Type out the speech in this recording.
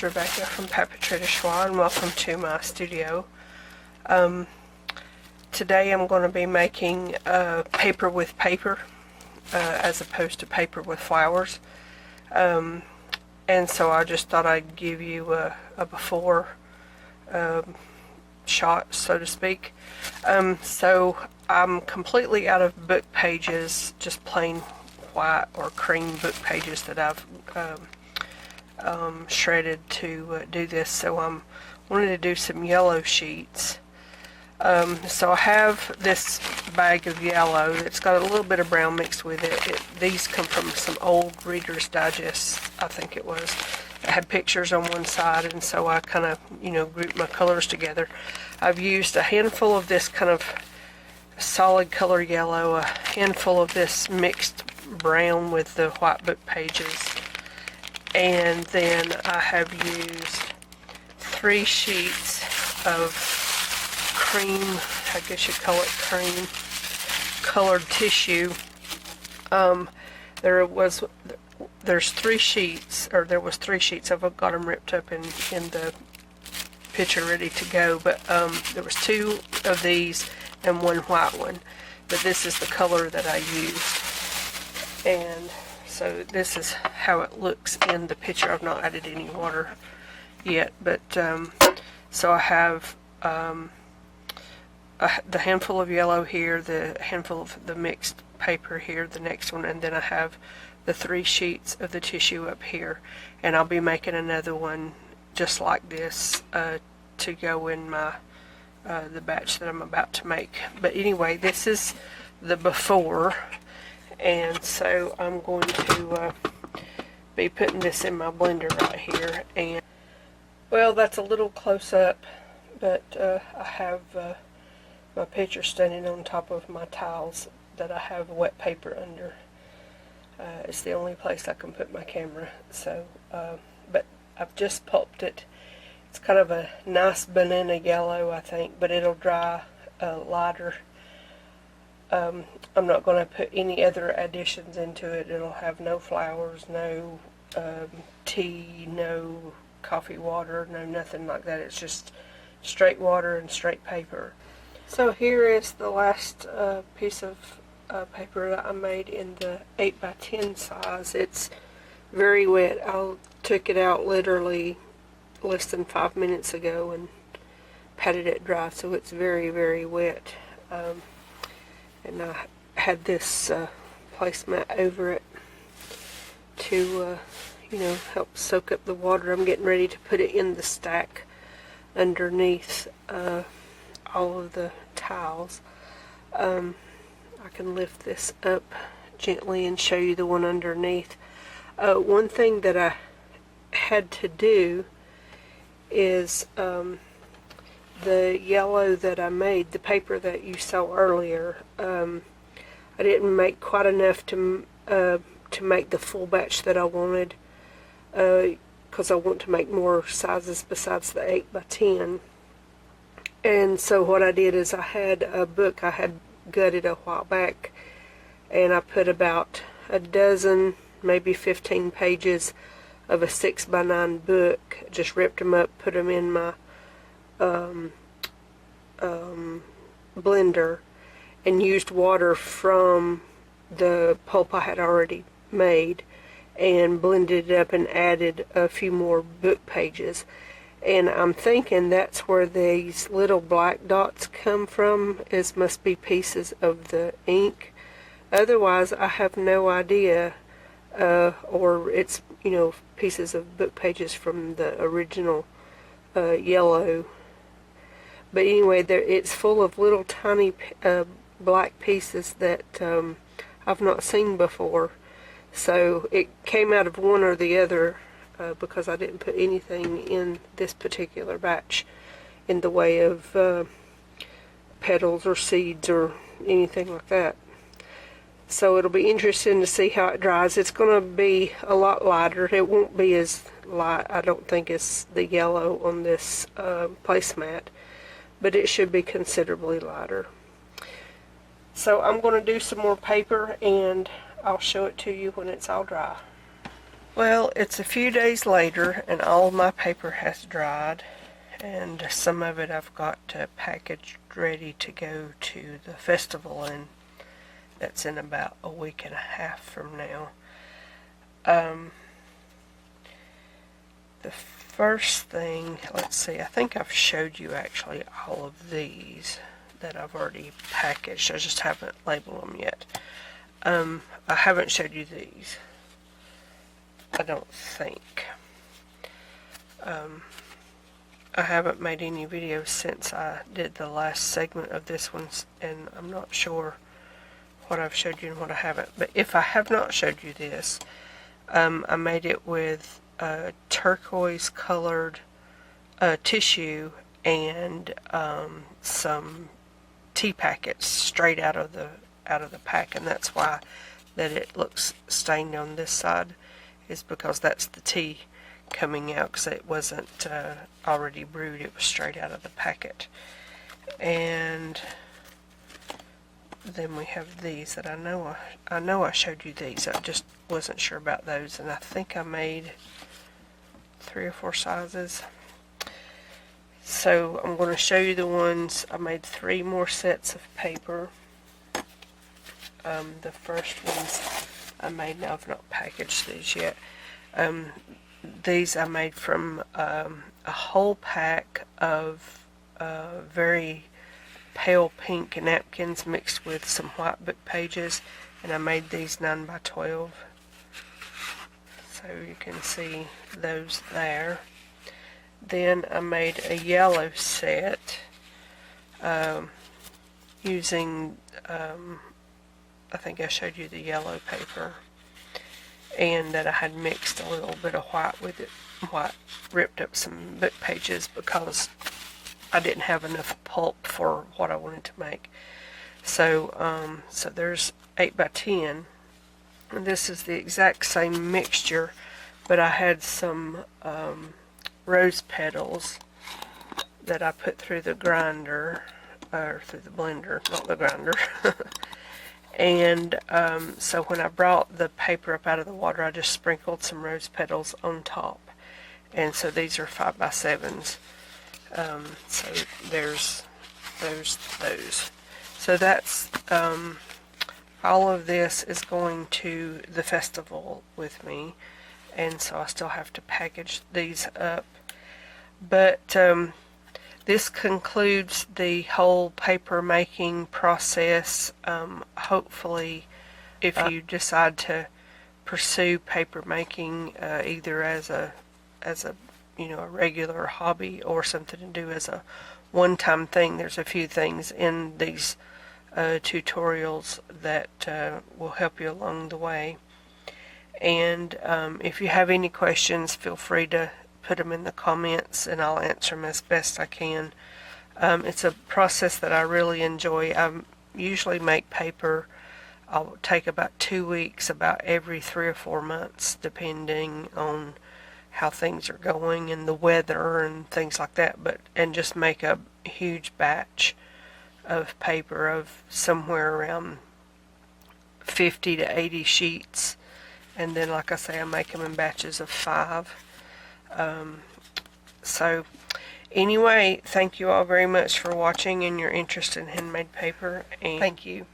Rebecca from Pt5 and welcome to my studio. Today I'm going to be making paper with paper as opposed to paper with flowers. And so I just thought I'd give you a before shot, so to speak. So I'm completely out of book pages, just plain white or cream book pages that I've shredded to do this. So I'm wanting to do some yellow sheets. So I have this bag of yellow that's got a little bit of brown mixed with it. These come from some old Reader's Digest, I think it was. It had pictures on one side, and so I kind of, grouped my colors together. I've used a handful of this kind of solid color yellow, a handful of this mixed brown with the white book pages, and then I have used 3 sheets of cream, I guess you'd call it cream colored tissue. There's 3 sheets, or there was 3 sheets. I've got them ripped up in the picture ready to go, but there was 2 of these and 1 white one, but this is the color that I used. And so this is how it looks in the picture. I've not added any water yet, but so I have the handful of yellow here, the handful of the mixed paper here, the next one, and then I have the 3 sheets of the tissue up here, and I'll be making another one just like this to go in my the batch that I'm about to make. But anyway, this is the before, and so I'm going to be putting this in my blender right here. And well, that's a little close up, but I have my picture standing on top of my tiles that I have wet paper under. It's the only place I can put my camera. So, but I've just pulped it. It's kind of a nice banana yellow, I think, but it'll dry lighter. I'm not going to put any other additions into it. It'll have no flowers, no tea, no coffee water, no nothing like that. It's just straight water and straight paper. So here is the last piece of paper that I made in the 8x10 size. It's very wet. I took it out literally less than 5 minutes ago and patted it dry, so it's very, very wet. And I had this placemat over it to help soak up the water. I'm getting ready to put it in the stack underneath all of the tiles. I can lift this up gently and show you the one underneath. One thing that I had to do is the yellow that I made, the paper that you saw earlier, I didn't make quite enough to make the full batch that I wanted, because I want to make more sizes besides the 8x10. And so what I did is I had a book I had gutted a while back, and I put about a dozen, maybe 15 pages of a 6x9 book, just ripped them up, put them in my blender, and used water from the pulp I had already made and blended it up and added a few more book pages. And I'm thinking that's where these little black dots come from, must be pieces of the ink. Otherwise I have no idea, or it's pieces of book pages from the original yellow. But anyway, it's full of little tiny black pieces that I've not seen before. So it came out of one or the other, because I didn't put anything in this particular batch in the way of petals or seeds or anything like that. So it'll be interesting to see how it dries. It's going to be a lot lighter. It won't be as light, I don't think, as the yellow on this placemat, but it should be considerably lighter. So I'm going to do some more paper, and I'll show it to you when it's all dry. Well, it's a few days later and all my paper has dried, and some of it I've got packaged ready to go to the festival, and that's in about a week and a half from now. The first thing, let's see, I think I've showed you actually all of these that I've already packaged. I just haven't labeled them yet. I haven't showed you these, I don't think. I haven't made any videos since I did the last segment of this one, and I'm not sure what I've showed you and what I haven't. But if I have not showed you this, I made it with turquoise colored tissue and some tea packets straight out of the pack, and that's why that it looks stained on this side, is because that's the tea coming out, because it wasn't already brewed, it was straight out of the packet. And then we have these that I know I showed you these. I just wasn't sure about those, and I think I made 3 or 4 sizes. So I'm going to show you the ones. I made 3 more sets of paper. The first ones I made, now I've not packaged these yet. These I made from a whole pack of very pale pink napkins mixed with some white book pages, and I made these 9 by 12. So you can see those there. Then I made a yellow set using, I think I showed you the yellow paper, and that I had mixed a little bit of white with it. White ripped up some book pages because I didn't have enough pulp for what I wanted to make. So so there's 8 by 10, and this is the exact same mixture, but I had some rose petals that I put through the grinder, or through the blender, not the grinder. And so when I brought the paper up out of the water, I just sprinkled some rose petals on top. And so these are 5 by 7s. So there's those. So that's all of this is going to the festival with me, and so I still have to package these up. But this concludes the whole paper making process. Hopefully, if you decide to pursue paper making either as a a regular hobby or something to do as a one-time thing, there's a few things in these tutorials that will help you along the way. And if you have any questions, feel free to put them in the comments and I'll answer them as best I can. It's a process that I really enjoy. I usually make paper. I'll take about 2 weeks, about every 3 or 4 months, depending on how things are going and the weather and things like that, and just make a huge batch of paper of somewhere around 50 to 80 sheets, and then, like I say, I make them in batches of 5. So anyway, thank you all very much for watching and your interest in handmade paper, and thank you.